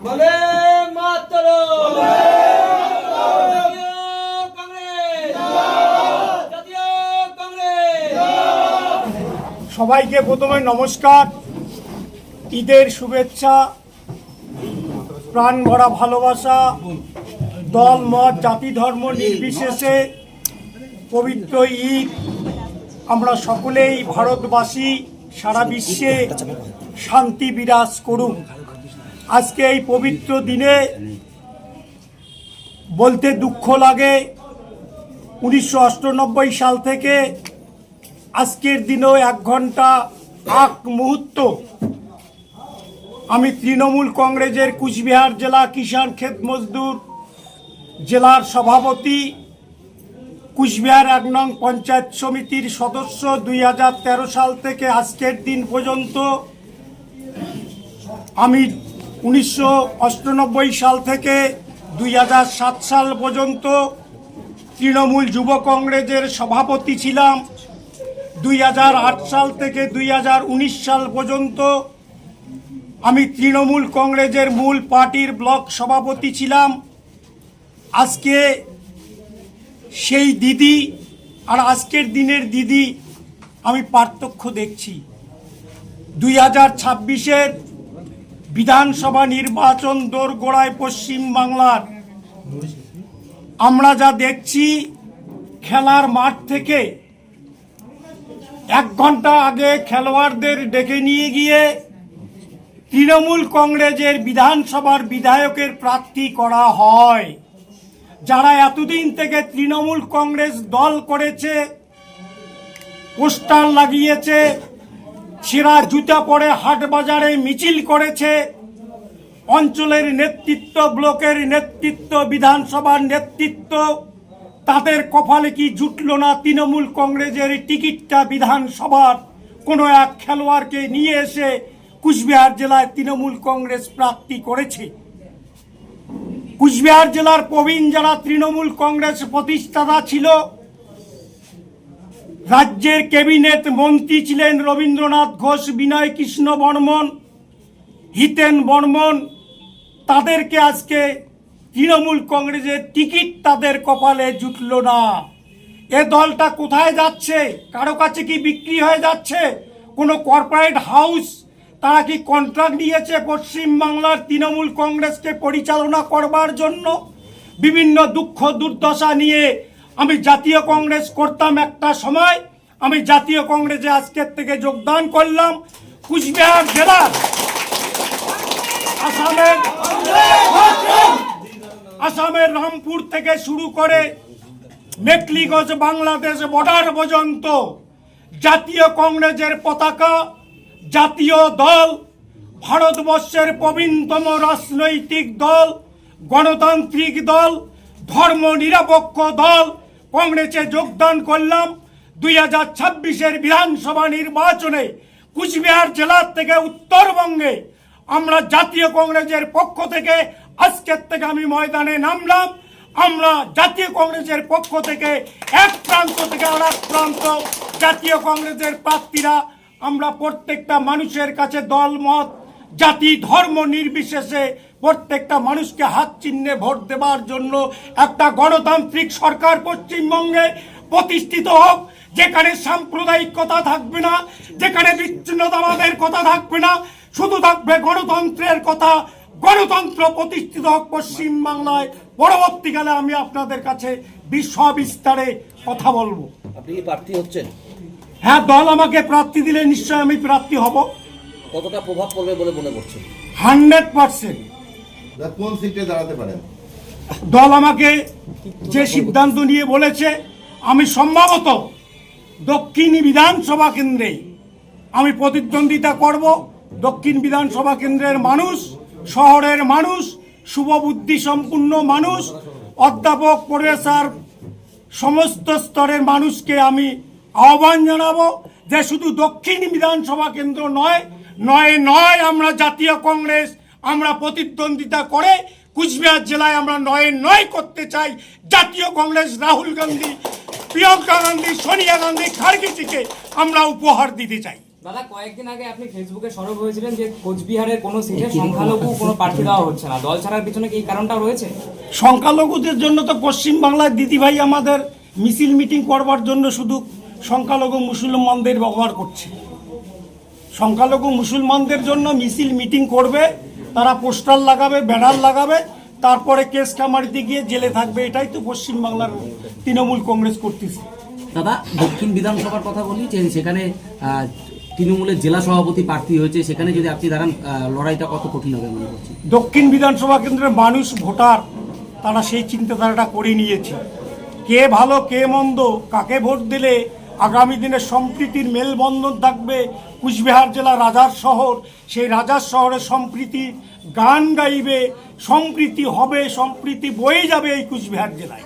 বন্দে মাতরম। সবাইকে প্রথমে নমস্কার, ঈদের শুভেচ্ছা, প্রাণ ভরা ভালোবাসা। দল মত জাতি ধর্ম নির্বিশেষে পবিত্র ঈদ আমরা সকলেই ভারতবাসী, সারা বিশ্বে শান্তি বিরাজ করুক। আজকে এই পবিত্র দিনে বলতে দুঃখ লাগে, 1998 সাল থেকে আজকের দিনেও 1 ঘন্টা 8 মুহূর্ত আমি তৃণমূল কংগ্রেসের কুচবিহার জেলা কিষাণ ক্ষেত মজদুর জেলার সভাপতি, কুচবিহার 1 নং পঞ্চায়েত সমিতির সদস্য। 2013 সাল থেকে আজকের দিন পর্যন্ত আমি 1998 সাল থেকে 2007 সাল পর্যন্ত তৃণমূল যুব কংগ্রেসের সভাপতি ছিলাম। 2008 সাল থেকে 2019 সাল পর্যন্ত আমি তৃণমূল কংগ্রেসের মূল পার্টির ব্লক সভাপতি ছিলাম। আজকে সেই দিদি আর আজকের দিনের দিদি আমি পার্থক্য দেখছি। 2026-এর বিধানসভা নির্বাচন দোরগোড়ায় পশ্চিমবাংলার আমরা যা দেখছি, খেলার মাঠ থেকে 1 ঘন্টা আগে খেলোয়াড়দের ডেকে নিয়ে গিয়ে তৃণমূল কংগ্রেসের বিধানসভার বিধায়কের প্রার্থী করা হয়। যারা এতদিন থেকে তৃণমূল কংগ্রেস দল করেছে, পোস্টার লাগিয়েছে, ছেঁড়া জুতা পরে হাট বাজারে মিছিল করেছে, অঞ্চলের নেতৃত্ব, ব্লকের নেতৃত্ব, বিধানসভার নেতৃত্ব, তাদের কপালে কি জুটল না তৃণমূল কংগ্রেসের টিকিটটা বিধানসভার কোনো এক খেলোয়াড়কে নিয়ে এসে কুচবিহার জেলায় তৃণমূল কংগ্রেস প্রার্থী করেছে। কুচবিহার জেলার প্রবীণ যারা তৃণমূল কংগ্রেস প্রতিষ্ঠাতা ছিল, রাজ্যের ক্যাবিনেট মন্ত্রী ছিলেন রবীন্দ্রনাথ ঘোষ, বিনয় কৃষ্ণ বর্মন, হিতেন বর্মন, তাদেরকে আজকে তৃণমূল কংগ্রেসের টিকিট তাদের কপালে জুটল না। এ দলটা কোথায় যাচ্ছে? কারো কাছে কি বিক্রি হয়ে যাচ্ছে? কোনো কর্পোরেট হাউস তারা কি কন্ট্রাক্ট নিয়েছে পশ্চিমবাংলার তৃণমূল কংগ্রেসকে পরিচালনা করবার জন্য? বিভিন্ন দুঃখ দুর্দশা নিয়ে আমি জাতীয় কংগ্রেস করতাম একটা সময়। আমি জাতীয় কংগ্রেসে আজকের থেকে যোগদান করলাম। কুচবিহার জেলার আসামের রামপুর থেকে শুরু করে মেকলিগঞ্জ বাংলাদেশ বর্ডার পর্যন্ত জাতীয় কংগ্রেসের পতাকা, জাতীয় দল, ভারতবর্ষের প্রবীণতম রাজনৈতিক দল, গণতান্ত্রিক দল, ধর্ম নিরপেক্ষ দল কংগ্রেসে যোগদান করলাম। 2026-এর বিধানসভা নির্বাচনে কুচবিহার জেলার থেকে উত্তরবঙ্গে আমরা জাতীয় কংগ্রেসের পক্ষ থেকে আজকের থেকে আমি ময়দানে নামলাম। আমরা জাতীয় কংগ্রেসের পক্ষ থেকে এক প্রান্ত থেকে আর এক প্রান্ত জাতীয় কংগ্রেসের প্রার্থীরা আমরা প্রত্যেকটা মানুষের কাছে দল মত জাতি ধর্ম নির্বিশেষে প্রত্যেকটা মানুষকে হাত চিহ্নে ভোট দেবার জন্য একটা গণতান্ত্রিক সরকার পশ্চিমবঙ্গে প্রতিষ্ঠিত হোক, যেখানে সাম্প্রদায়িকতা থাকবে না, যেখানে বিচ্ছিন্নতাবাদের কথা থাকবে না, শুধু থাকবে গণতন্ত্রের কথা। গণতন্ত্র প্রতিষ্ঠিত হোক পশ্চিমবাংলায়। পরবর্তীকালে আমি আপনাদের কাছে বিস্তারে কথা বলবো। আপনি কি প্রার্থী হচ্ছেন? হ্যাঁ, দল আমাকে প্রার্থী দিলে নিশ্চয় আমি প্রার্থী হব। কতটা প্রভাব পড়বে বলে মনে করছেন? 100%। কোন সিটে দাঁড়াতে পারেন? দল আমাকে যে সিদ্ধান্ত নিয়ে বলেছে, আমি সম্ভবত দক্ষিণ বিধানসভা কেন্দ্রে আমি প্রতিদ্বন্দ্বিতা করব। দক্ষিণ বিধানসভা কেন্দ্রের মানুষ, শহরের মানুষ, শুভবুদ্ধি সম্পূর্ণ মানুষ, অধ্যাপক প্রফেসর সমস্ত স্তরের মানুষকে আমি আহ্বান জানাবো যে শুধু দক্ষিণ বিধানসভা কেন্দ্র নয়, আমরা জাতীয় কংগ্রেস আমরা প্রতিদ্বন্দ্বিতা করে কুচবিহার জেলায় আমরা 9 করতে চাই। জাতীয় কংগ্রেস রাহুল গান্ধী, প্রিয়াঙ্কা গান্ধী, সোনিয়া গান্ধী, খার্গেজিকে আমরা উপহার দিতে চাই। দাদা, কয়েকদিন আগে আপনি ফেসবুকে সরব হয়েছিলেন যে কোচবিহারের কোনো সিটে সংখ্যালঘু কোনো প্রার্থী দেওয়া হচ্ছে না, দল ছাড়ার পিছনে কি এই কারণটা রয়েছে? সংখ্যালঘুদের জন্য তো পশ্চিমবাংলার দিদিভাই আমাদের মিছিল মিটিং করবার জন্য শুধু সংখ্যালঘু মুসলমানদের ব্যবহার করছে। সংখ্যালঘু মুসলমানদের জন্য মিছিল মিটিং করবে, তারা পোস্টার লাগাবে, ব্যানার লাগাবে, তারপরে কেস কামারিতে গিয়ে জেলে থাকবে। এটাই তো পশ্চিমবাংলার তৃণমূল কংগ্রেস করতেছে। দাদা, দক্ষিণ বিধানসভার কথা বলি, যে সেখানে তৃণমূলের জেলা সভাপতি প্রার্থী হয়েছে, সেখানে যদি আপনি দাঁড়ান, লড়াইটা কত কঠিন হবে মনে করছেন? দক্ষিণ বিধানসভা কেন্দ্রের মানুষ, ভোটার, তারা সেই চিন্তাধারাটা করে নিয়েছে। কে ভালো কে মন্দ, কাকে ভোট দিলে আগামী দিনে সম্প্রীতির মেলবন্ধন থাকবে। কুচবিহার জেলা রাজার শহর, সেই রাজার শহরে সম্প্রীতি গান গাইবে, সম্প্রীতি হবে, সম্প্রীতি বয়ে যাবে এই কুচবিহার জেলায়।